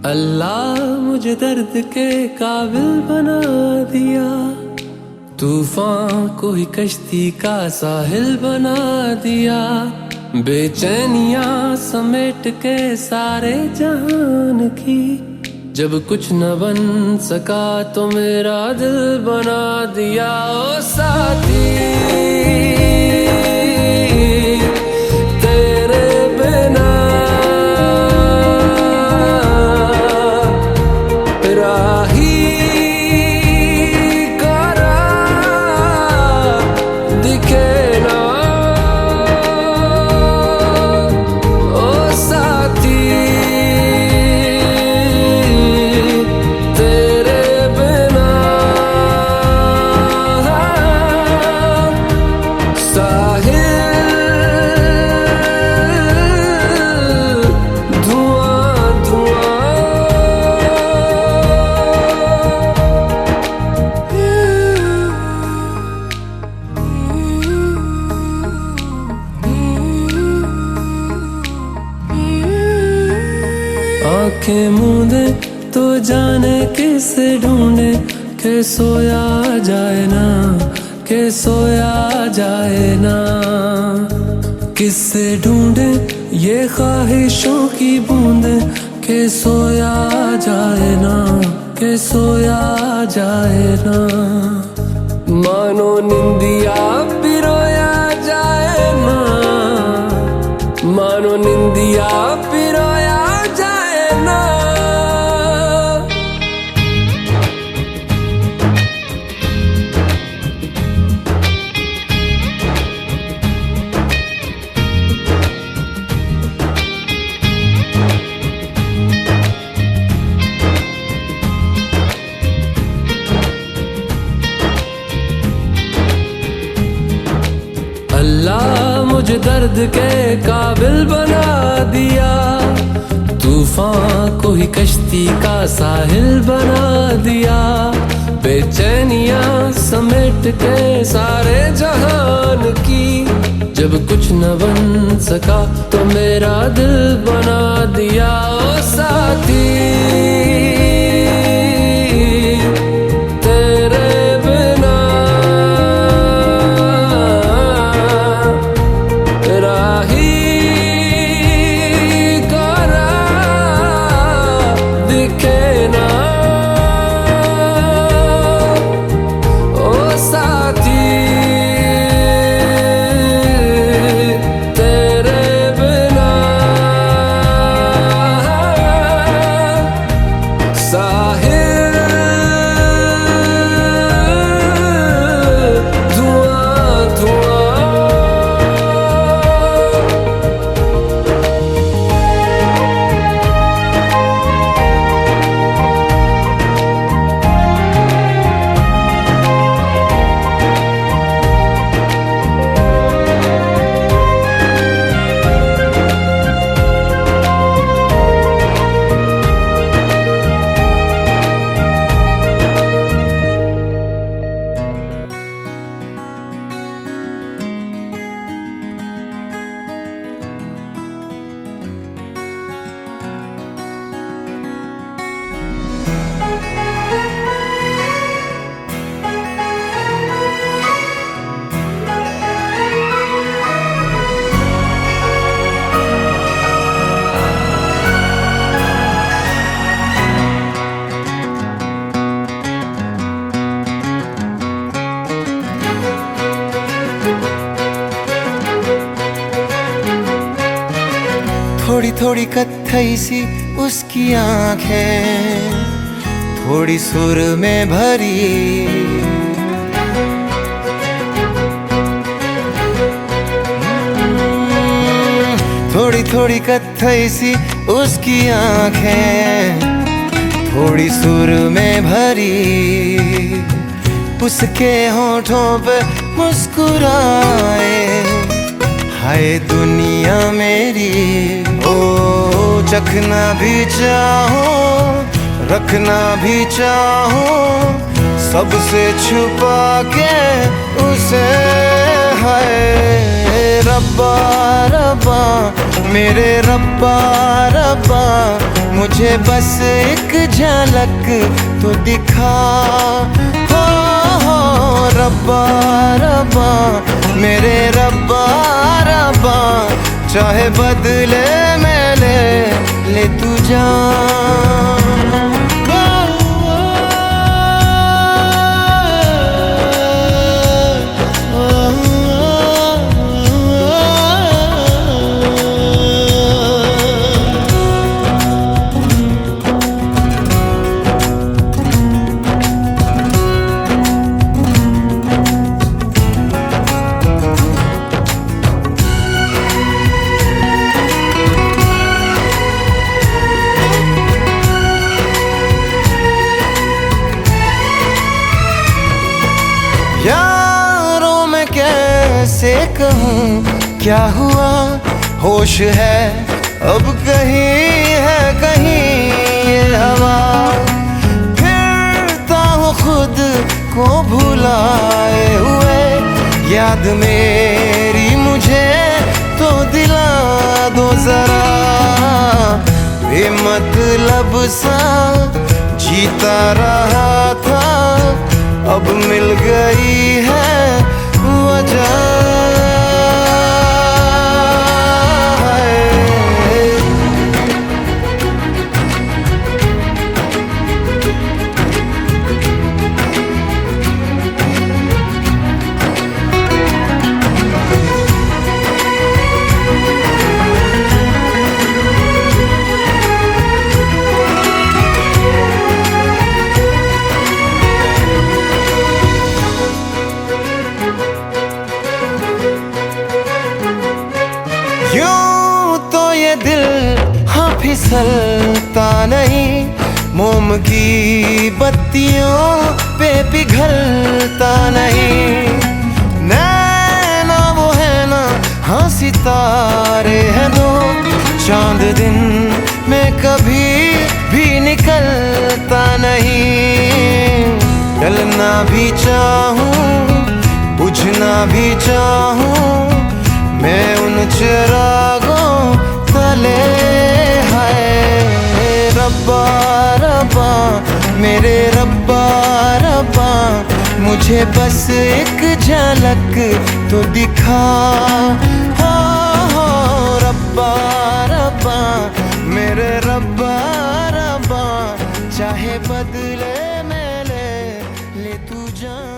अल्लाह मुझे दर्द के काबिल बना दिया, तूफान को ही कश्ती का साहिल बना दिया। बेचैनियां समेट के सारे जहान की, जब कुछ न बन सका तो मेरा दिल बना दिया। ओ साथी तेरे बिना राही करा दिखे ना। ओ साथी तेरे बिना साहिल धुआं धुआं। आंखें मूंदे तो जाने किसे ढूंढे, के सोया जाए ना, के सोया जाए ना। किससे ढूंढे ये ख्वाहिशों की बूंदे, के सोया जाए ना, के सोया जाए ना। मानो निंदिया पिरोया जाए ना, मानो निंदिया पिरोया जाए ना। अल्लाह मुझे दर्द के काबिल बना दिया, तूफान को ही कश्ती का साहिल बना दिया। बेचैनियां समेट के सारे जहान की, जब कुछ न बन सका तो मेरा दिल बना दिया। ओ साथी थोड़ी थोड़ी कत्थई सी उसकी आंखें, थोड़ी सुर में भरी। थोड़ी थोड़ी कत्थई सी उसकी आंखें, थोड़ी सुर में भरी। उसके होठों पे मुस्कुराए, हाय दुनिया मेरी। ओ चखना भी चाहो, रखना भी चाहो, सबसे छुपा के उसे। हाय रब्बा रब्बा मेरे रब्बा रब्बा, मुझे बस एक झलक तो दिखा। हो रब्बा रब्बा मेरे रब्बा रब्बा, चाहे बदले में ले तू जान। यारों मैं कैसे कहूँ क्या हुआ, होश है अब कहीं है कहीं ये हवा। फिरता हूँ खुद को भुलाए हुए, याद मेरी मुझे तो दिला दो जरा। बेमतलब सा जीता रहा था, अब मिल गई है वजह। यूं तो ये दिल हाँ फिसलता नहीं, मोम की बत्तियों पे पिघलता नहीं। नैना वो है ना हाँ सितारे हैं दो, चांद दिन में कभी भी निकलता नहीं। डलना भी चाहूँ बुझना भी चाहूँ, मैं उन चिरागों तले। है रब्बा रब्बा मेरे रब्बा रब्बा, मुझे बस एक झलक तो दिखा। हो रब्बा रब्बा मेरे रब्बा रब्बा, चाहे बदले में ले तू जान।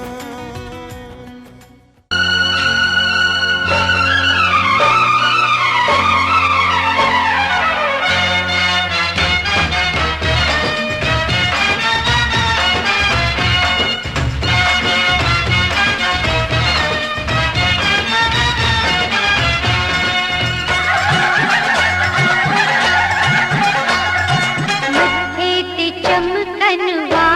चमकनवा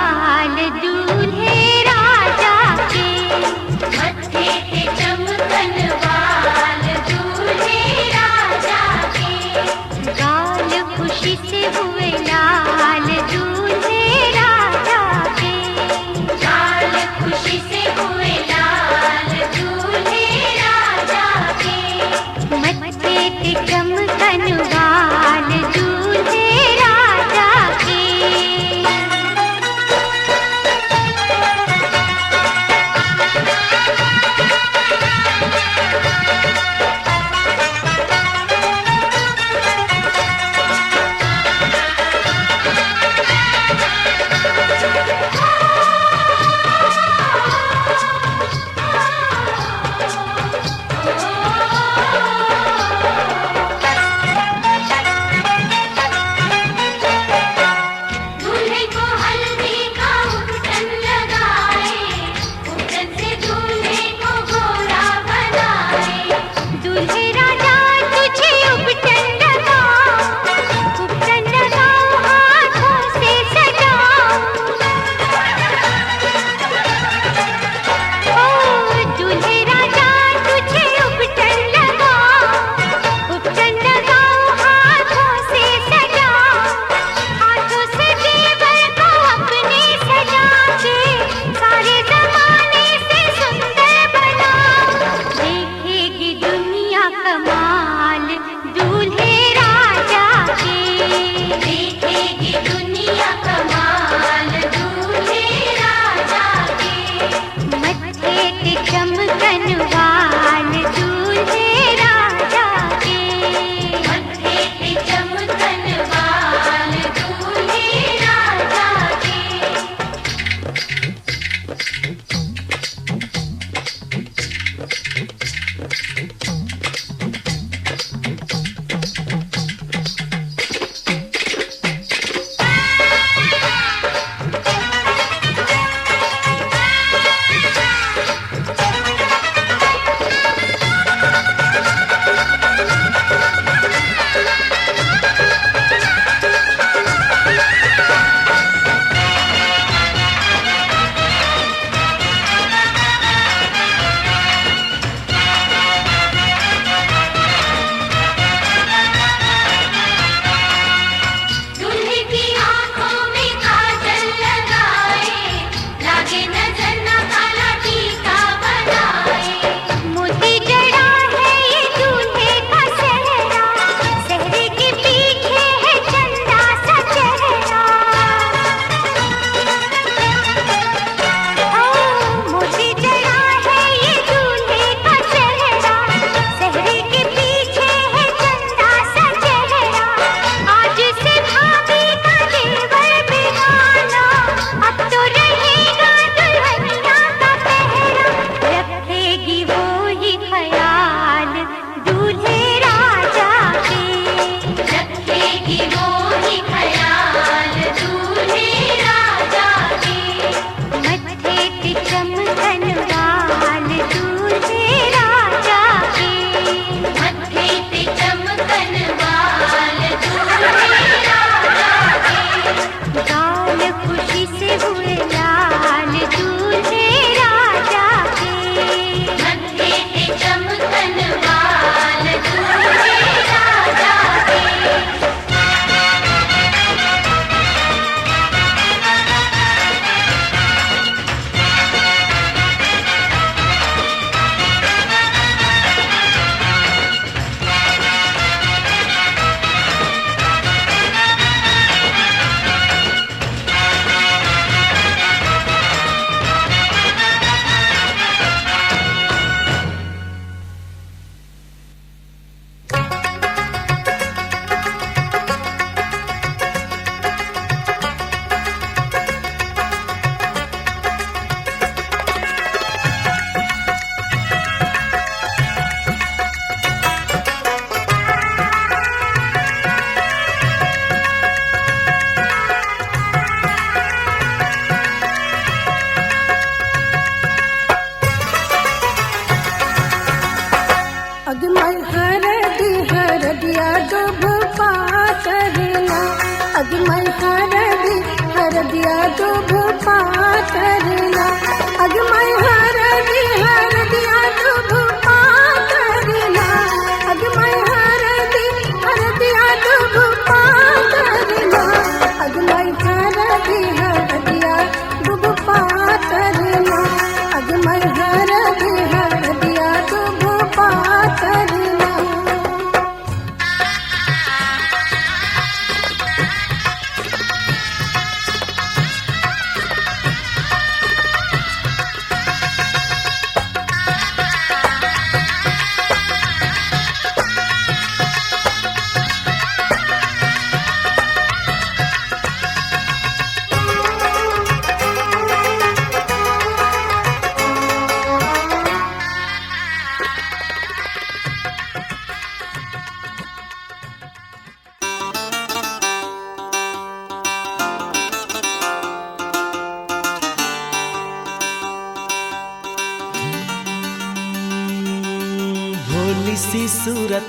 सी सूरत,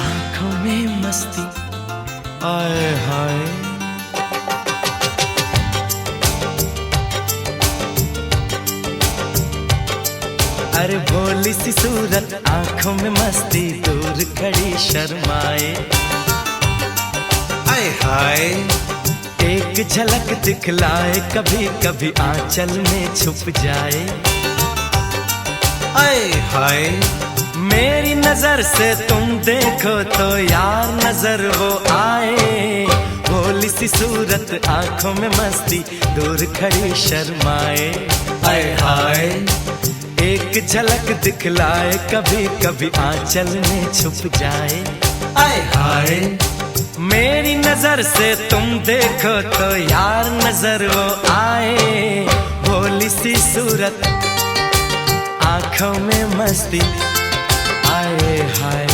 आंखों में मस्ती, आए हाय। अरे भोली सी सूरत, आंखों में मस्ती, दूर खड़ी शर्माए, आए हाय। एक झलक दिखलाए, कभी कभी आंचल में छुप जाए, आए हाय। मेरी नजर से तुम देखो तो यार नजर वो आए, भोली सी सूरत, आंखों में मस्ती, दूर खड़ी शर्माए, आए हाय। एक झलक दिखलाए, कभी कभी आंचल में छुप जाए, आए हाय। मेरी नजर से तुम देखो तो यार नजर वो आए, भोली सी सूरत, आंखों में मस्ती, आए हाय।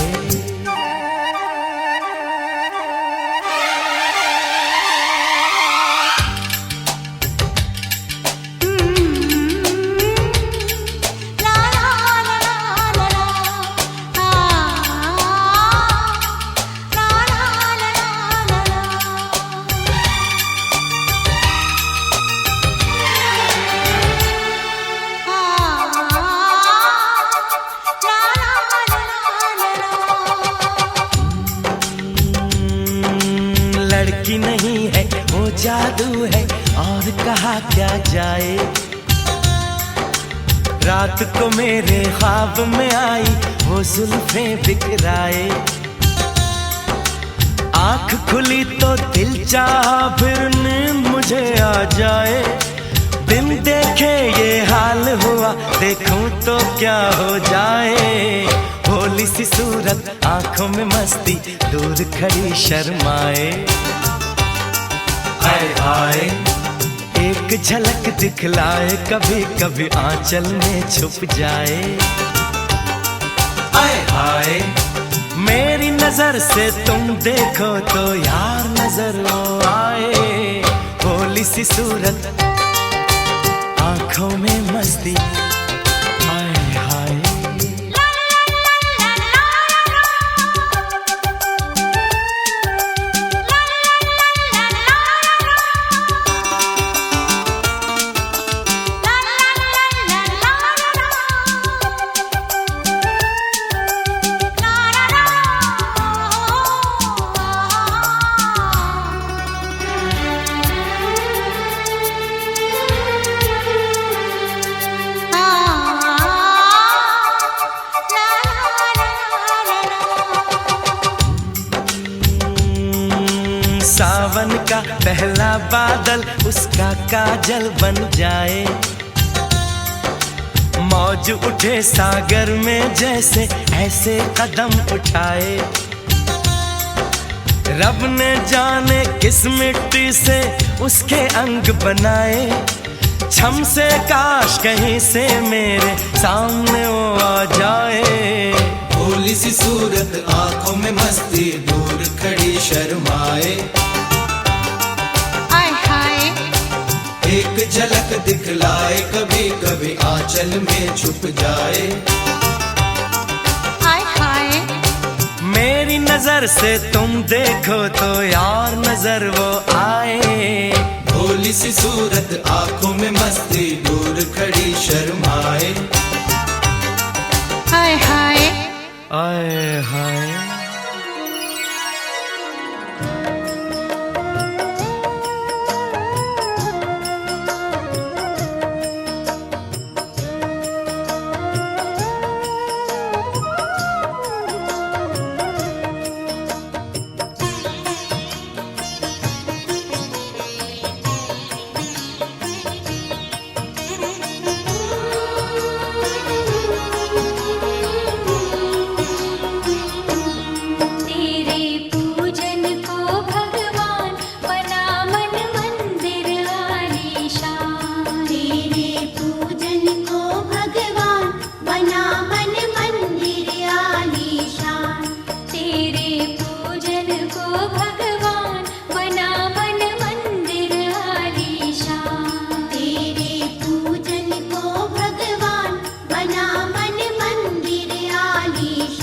लड़की नहीं है वो जादू है, और कहा क्या जाए। रात को मेरे ख्वाब में आई वो जुल्फें बिखराए, आंख खुली तो दिल चाहा फिर नींद मुझे आ जाए। बिन देखे ये हाल हुआ, देखूं तो क्या हो जाए। भोली सी सूरत, आंखों में मस्ती, दूर खड़ी शर्माए, आए हाय। एक झलक दिखलाए, कभी कभी आंचल में छुप जाए, आए हाय। मेरी नजर से तुम देखो तो यार नजर वो आए, भोली सी सूरत, आंखों में मस्ती, आए हाय। सावन का पहला बादल उसका काजल बन जाए, मौज उठे सागर में जैसे ऐसे कदम उठाए। रब ने जाने किस मिट्टी से उसके अंग बनाए, छम से काश कहीं से मेरे सामने वो आ जाए। भोली सी सूरत, आंखों में मस्ती, दूर खड़ी शर्माए, आय हाय। एक झलक दिखलाए, कभी कभी आंचल में छुप जाए, आय हाय। मेरी नजर से तुम देखो तो यार नजर वो आए, भोली सी सूरत, आंखों में मस्ती, दूर खड़ी शर्माए, हाय हाय। आए हाय। भगवान बना मन मंदिर आलीशान।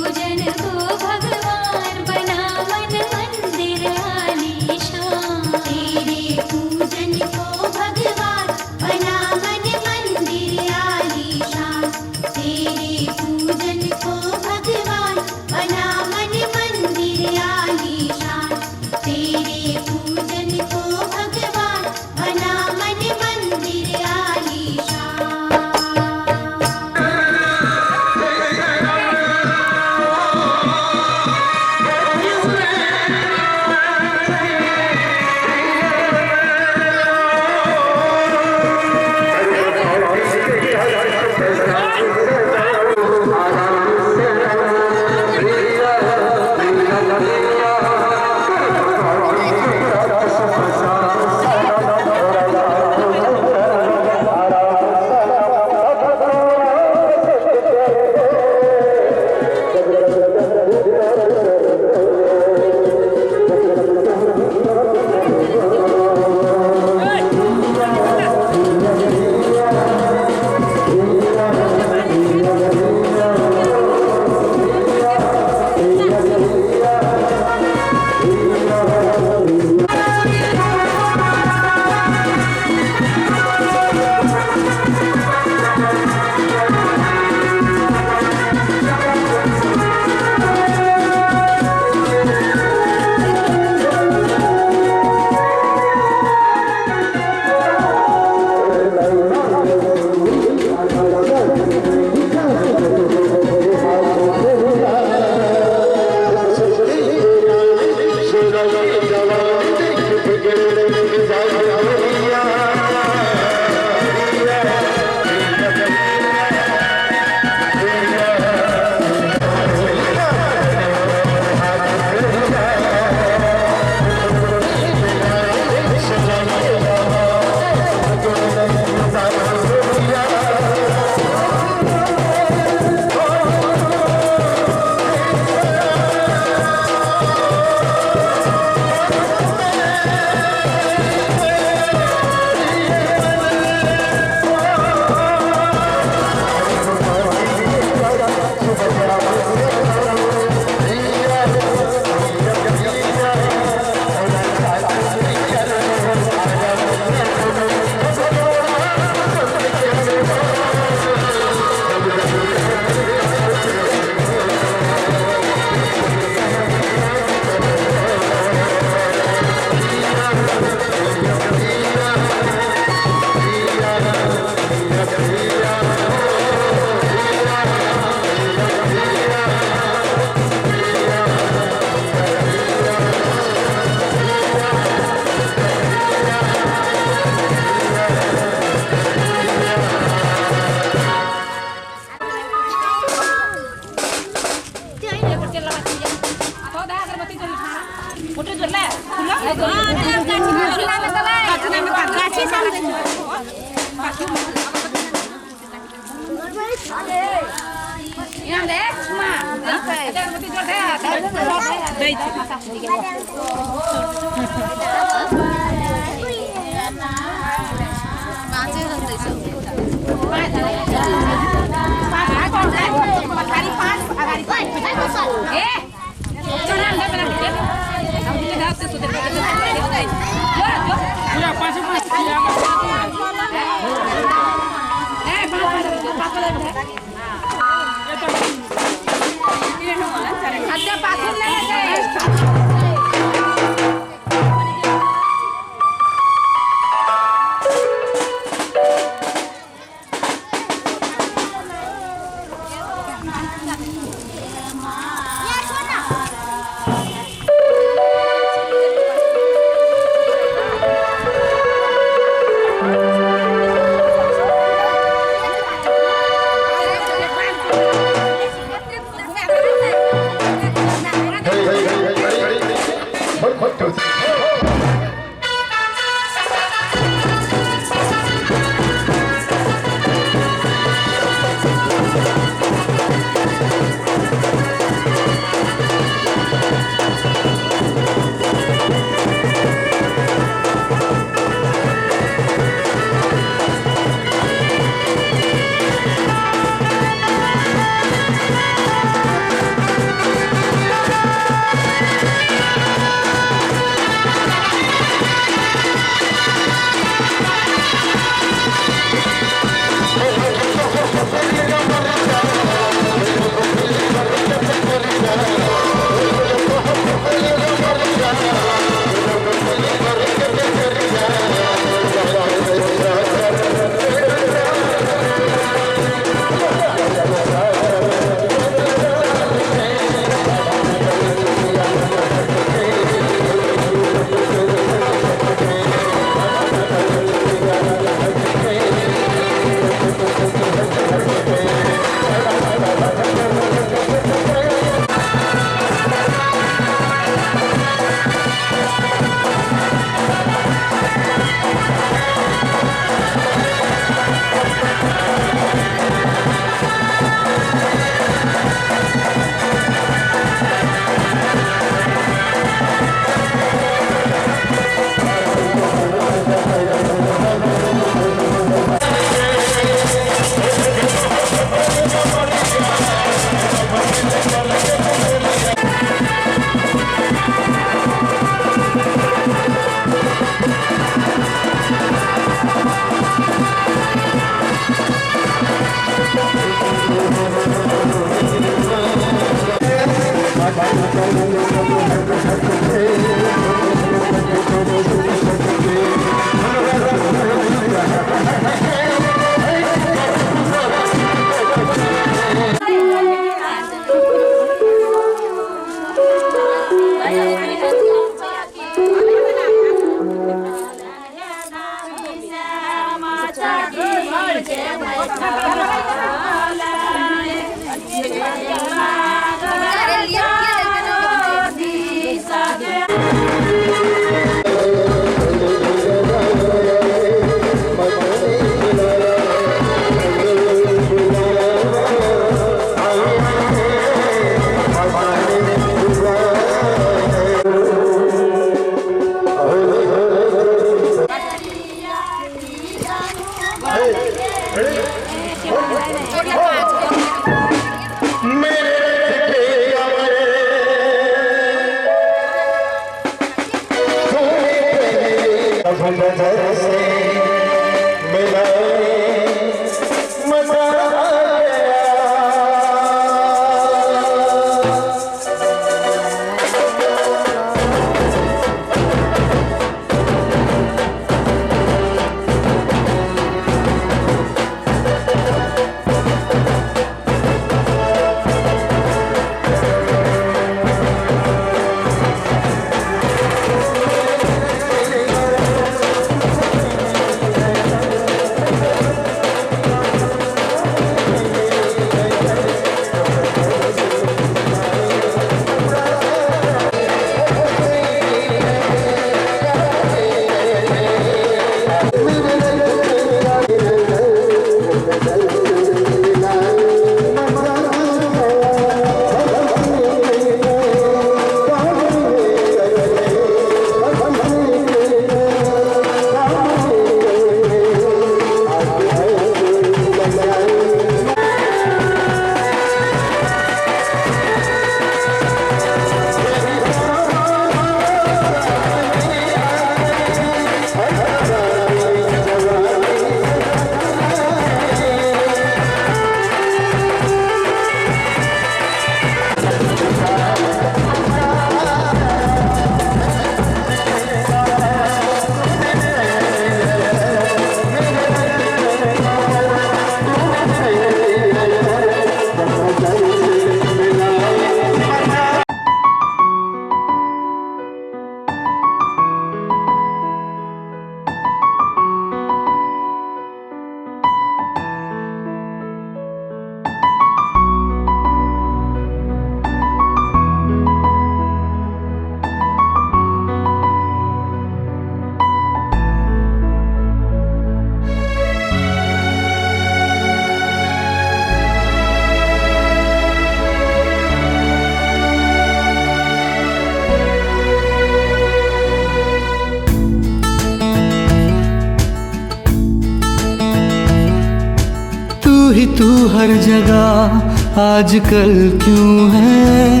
तू हर जगह आजकल क्यों है,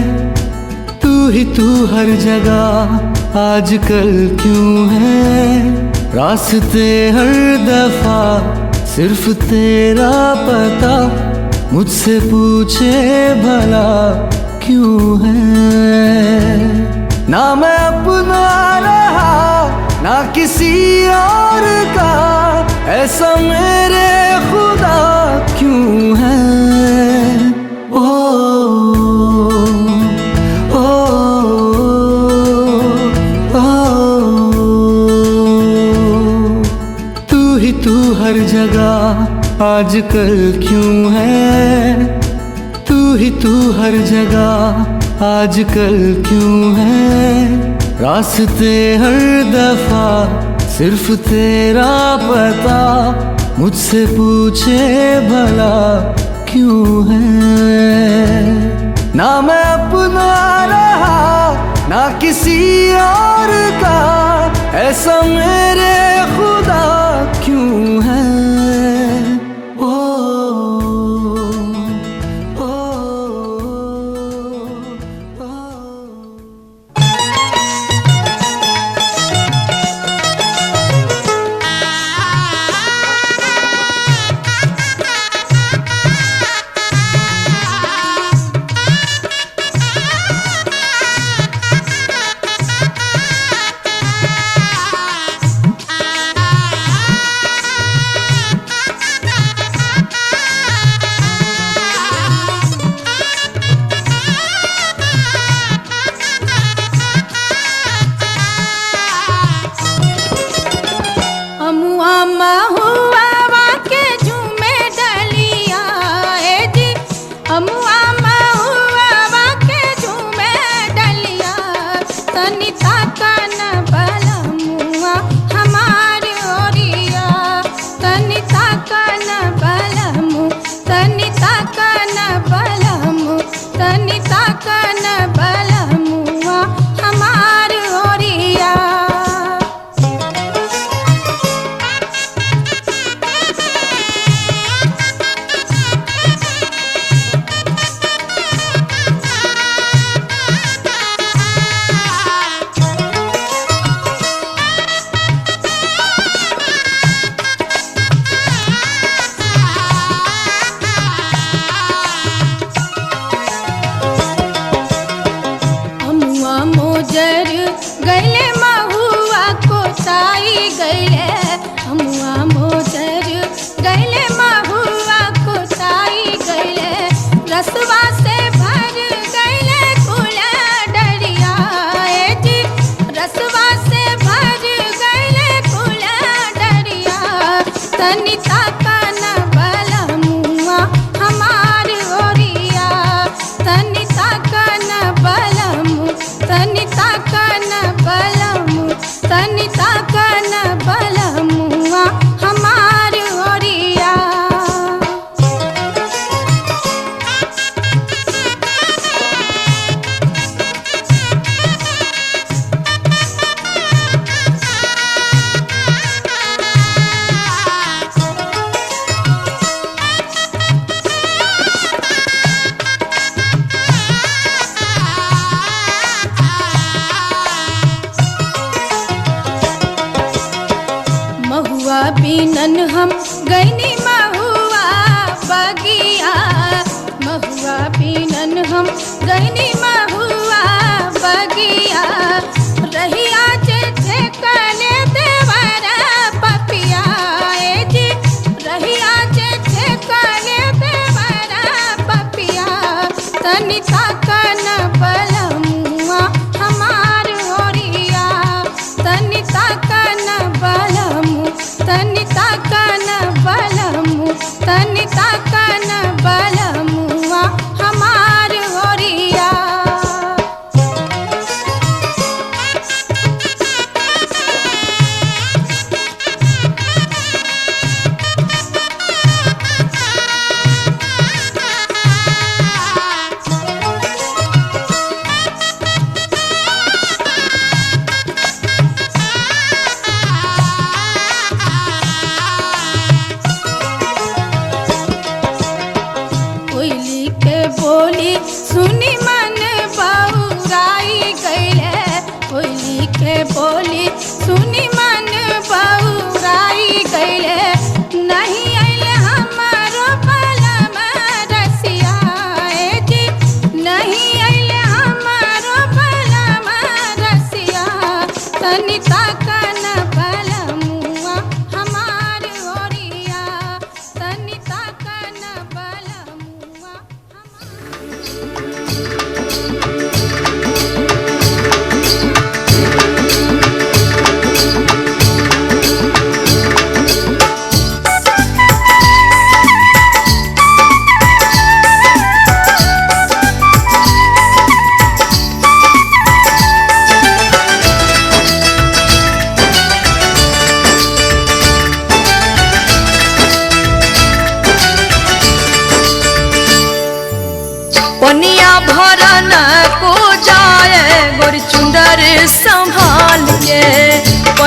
तू ही तू हर जगह आजकल क्यों है। रास्ते हर दफा सिर्फ तेरा पता, मुझसे पूछे भला क्यों है। ना मैं अपना रहा ना किसी और का, ऐसा मेरे खुदा क्यों है। ओ, ओ, ओ, तू ही तू हर जगह आजकल क्यों है, तू ही तू हर जगह आजकल क्यों है। रास्ते हर दफा सिर्फ तेरा पता, मुझसे पूछे भला क्यों है। ना मैं अपना रहा ना किसी और का, ऐसा मेरे खुदा क्यों है। ओ, ओ, ओ, ओ। बीनन हम गईनी महुआ बगिया, महुआ बीनन हम गईनी महुआ बगिया। रहिया जे कले देवरा पपिया जी, रहिया जे कले देवरा पपिया। तनिता कन बलमुआ हमार ओरिया, तनिता कन बलमु, तनिता कन बलमु, तनिता कन बलमुआ हमार ओरिया।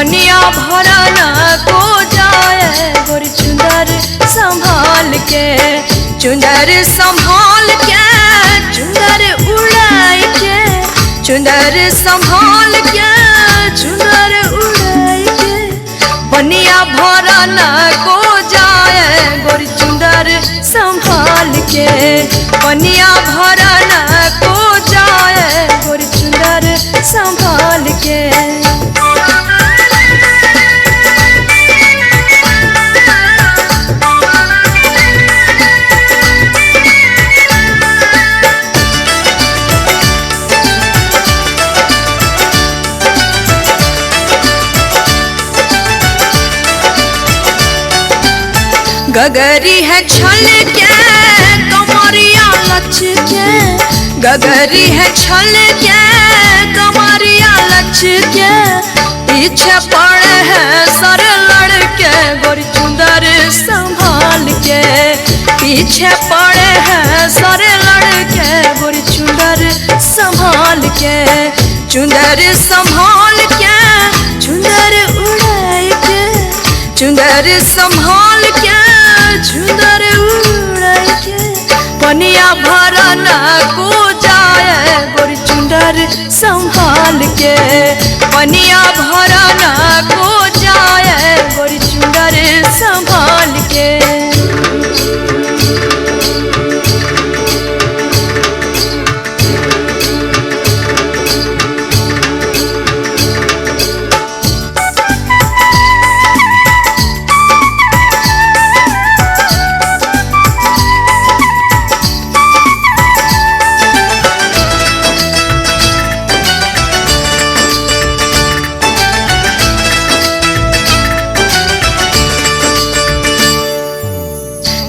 पनिया भरा न को जाए गोरी चुंदर संभाल के, चुंदर संभाल के, चुंदर उड़ाई के, चुंदर संभाल के, चुंदर उड़ाई के, पनिया भरा न को जाए गोरी चुंदर संभाल के, पनिया भरा न को जाए गोरी चुंदर संभाल के। गगरी है छल के कमरिया लच के, गगरी है छल के कमरिया लच के, पीछे पड़े हैं सर लड़के गोरी चुंदर संभाल के, पीछे पड़े हैं सर लड़के गोरी चुंदर संभाल के, चुंदर संभाल के, चुंदर उड़ाई के, चुंदर संभाल के, चुंदर उड़ाई के, पनिया भरा न को जाए गोरी चुंदर संभाल के, पनिया भरा न को जाए गोरी चुंदर संभाल के।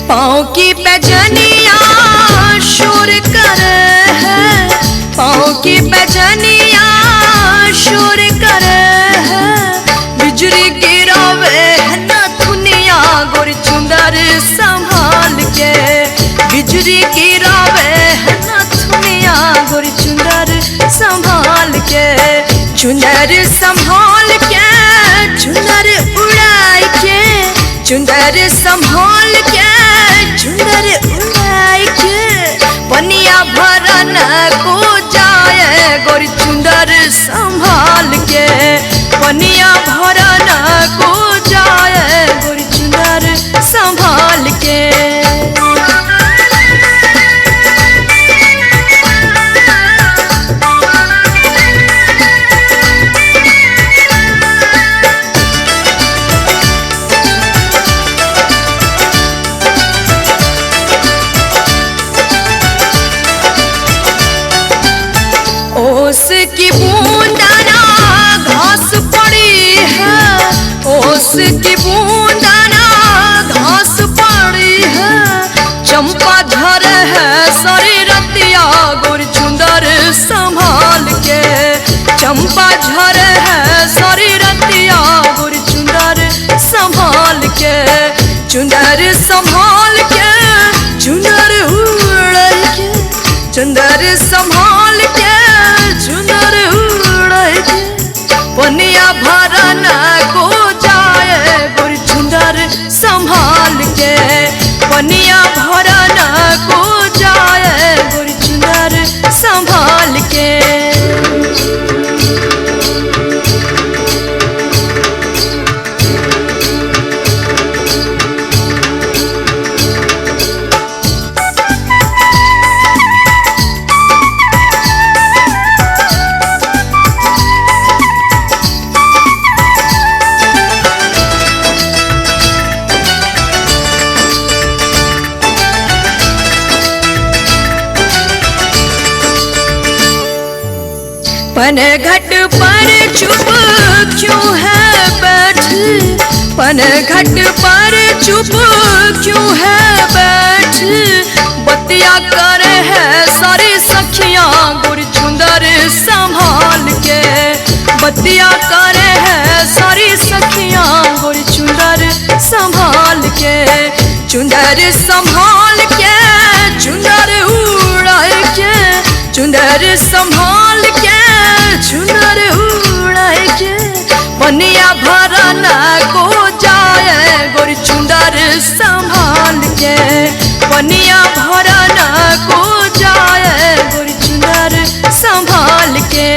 पाँव की पैजनिया शोर करे है, पाँव की पैजनिया शोर करे है, बिजली गिरावे है नथुनिया गोरी चुंदर संभाल के, बिजली गिरावे है नथुनिया गोरी चुंदर संभाल के, चुंदर संभाल के, चुंदर उड़ाई के, चुंदर संभाल के, चुंदर उड़ाई के, पनिया भरा न को जाए गोरी चुंदर संभाल के, पनिया भरा न को जाए गोरी चुंदर संभाल के। ओस की बूंदाना घास पड़ी है, ओस की बूंदाना घास पड़ी है, चंपा झर है सारी रतिया गोरी चुंदर संभाल के, चंपा झर है सारी रतिया गोरी चुंदर संभाल के, चुंदर संभाल के, चुंदर उड़ाई के, चुंदर संभाल के, चुंदर उड़ाई के, पनिया भरा न को जाए गोरी चुंदर संभाल के, पनिया भरा न को जाए गोरी चुंदर संभाल के। पनघट पर चुप क्यों है बैठी, पनघट पर चुप क्यों है बैठी, बतिया करे है सारी सखियां गोरी चुंदर संभाल के, बतिया करे है सारी सखियां गोरी चुंदर संभाल के, चुंदर संभाल के, चुंदर उड़ाई के, चुंदर संभाल के, चुंदर उड़ाई के, पनिया संभाल के पनिया भरा न को जाए गोरी चुनर संभाल के।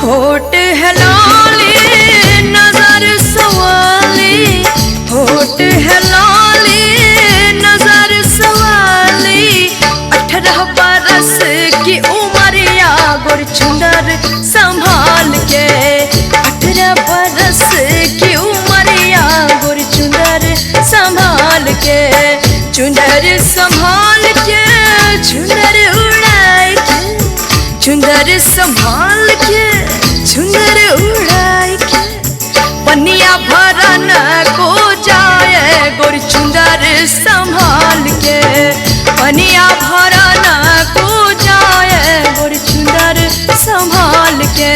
होठ है लाली नजर सवाली, होठ है लाली नजर सवाली, 18 बरस की उमरिया गोर चुनर संभाल के, 18 बरस की उमरिया गोर चुनर संभाल के, चुनर संभाल के चुनर उड़ाए के, चुनर संभाल के चुनर उड़ाए के, पनिया भरा न को जाए गोर चुनर संभाल के, पनिया भरा न को जाए गोर चुनर संभाल के,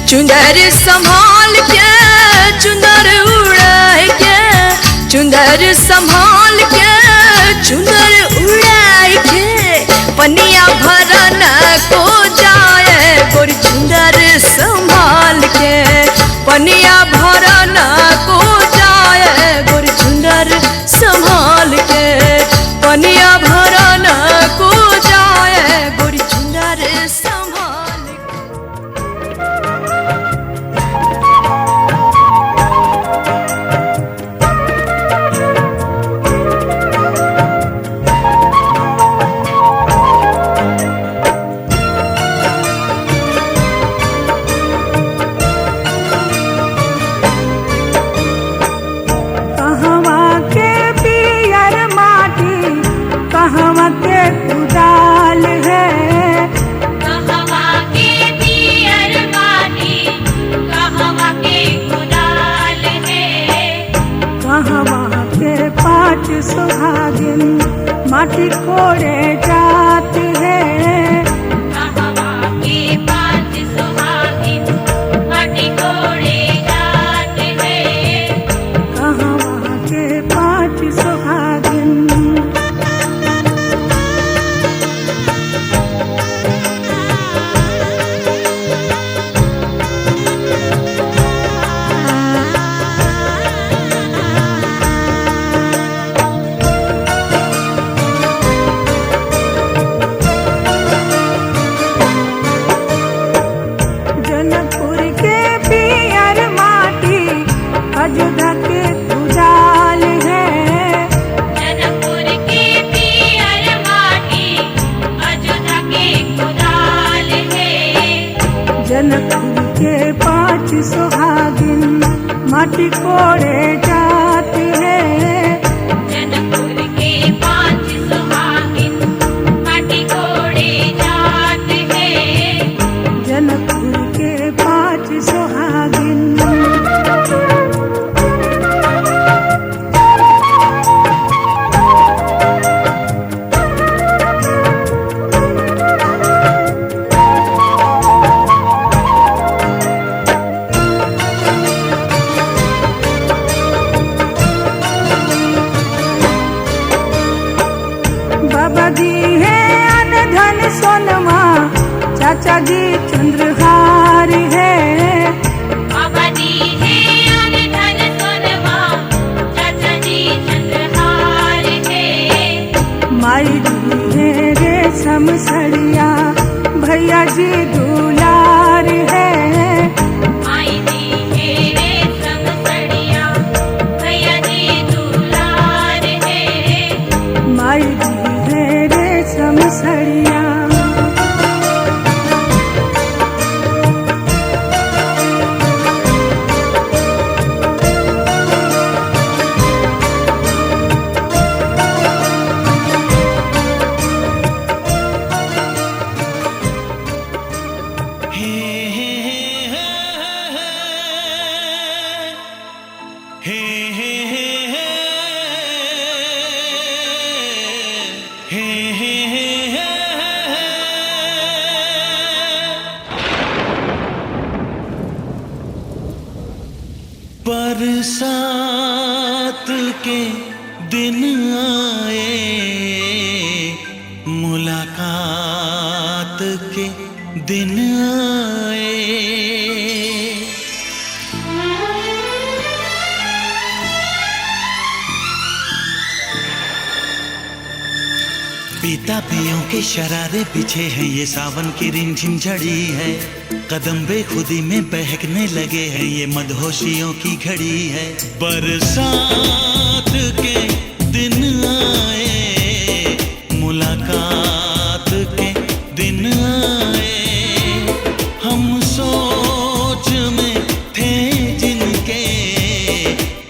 चुनर संभाल के चुनर उड़ाए के, चुनर संभाल के चुनर उड़ाए के, पनिया भरा न को जाए गोर चुनर संभाल के, पनिया भरा न को जाए गोर चुनर संभाल के, पनिया भरा न को जाए गोर चुनर संभाल के। कहवा के कुदाल है, कहवा के पियर माटी, कहवा के कुदाल है, कहवा के 5 सुहागिन माटी कोड़े जात है, कहवा के 5 सुहागिन माटी कोड़े जात है, कहवा के 5 सुहागिन। जनकपुर के पियर माटी अयोध्या के कुदाल है, जनकपुर के पियर माटी अयोध्या के कुदाल है, जनकपुर के 5 सुहागिन माटी कोड़े जात है, जनकपुर के 5 सुहागिन माटी कोड़े जात है, जनकपुर के 5 सुहागिन। बाबा जी है अनधन सोनमा, चाचा जी चंद्रहार है, बाबा जी है अनधन सोनमा, चाचा जी चंद्रहार है, माई जी है रेशम सड़िया, भैया जी दुलार है, माई जी है रेशम सड़िया, भैया जी दुलार है, माई जी है रेशम सड़िया। के दिन आए, मुलाकात के दिन आए। पीता पियों के शरारे पीछे हैं, ये सावन की रिमझिम झड़ी है। कदम बेखुदी में बहकने लगे हैं, ये मदहोशियों की घड़ी है। बरसात के दिन आए, मुलाकात के दिन आए। हम सोच में थे जिनके,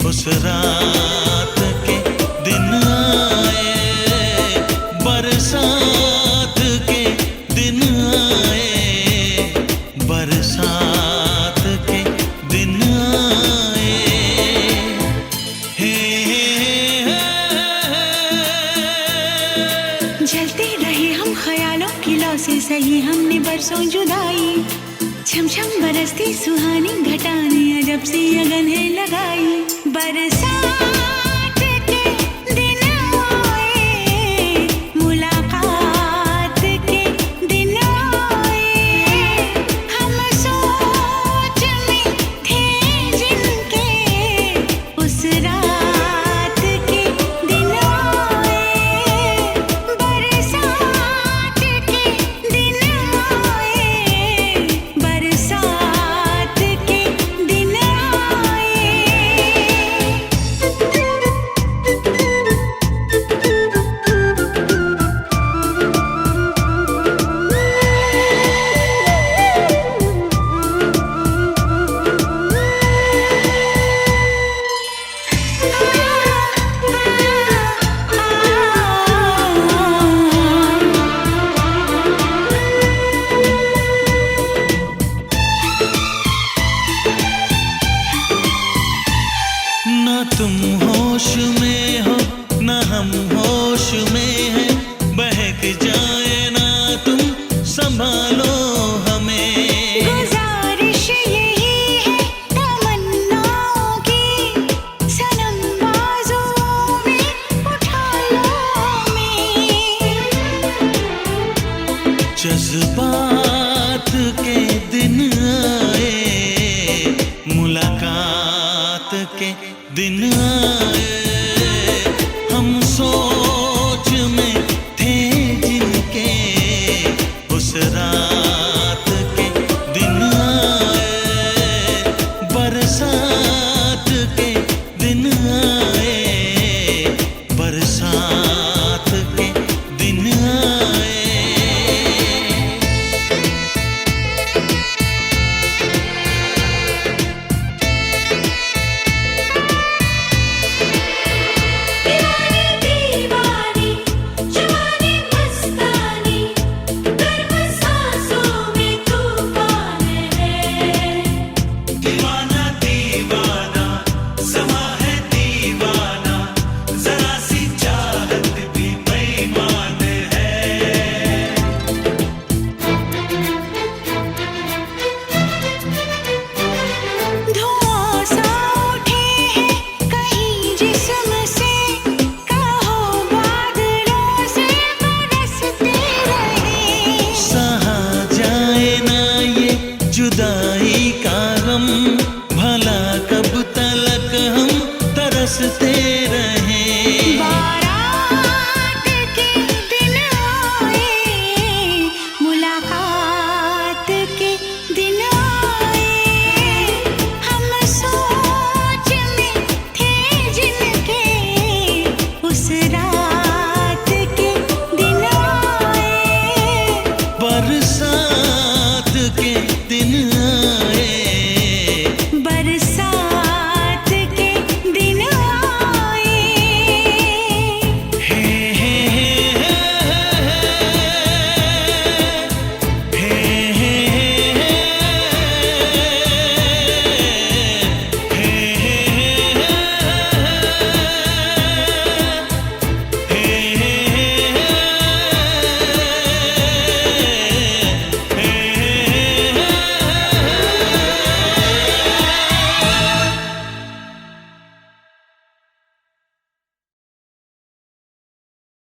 उस रात के दिन आए। बरसात के दिन आए, बरसात के दिन आए। हे जलते रहे हम ख्यालों की लौ से सही हमने बरसों जुदाई। छम छम बरसती सुहानी घटाने अजब सी अगन है लगाई। बरसात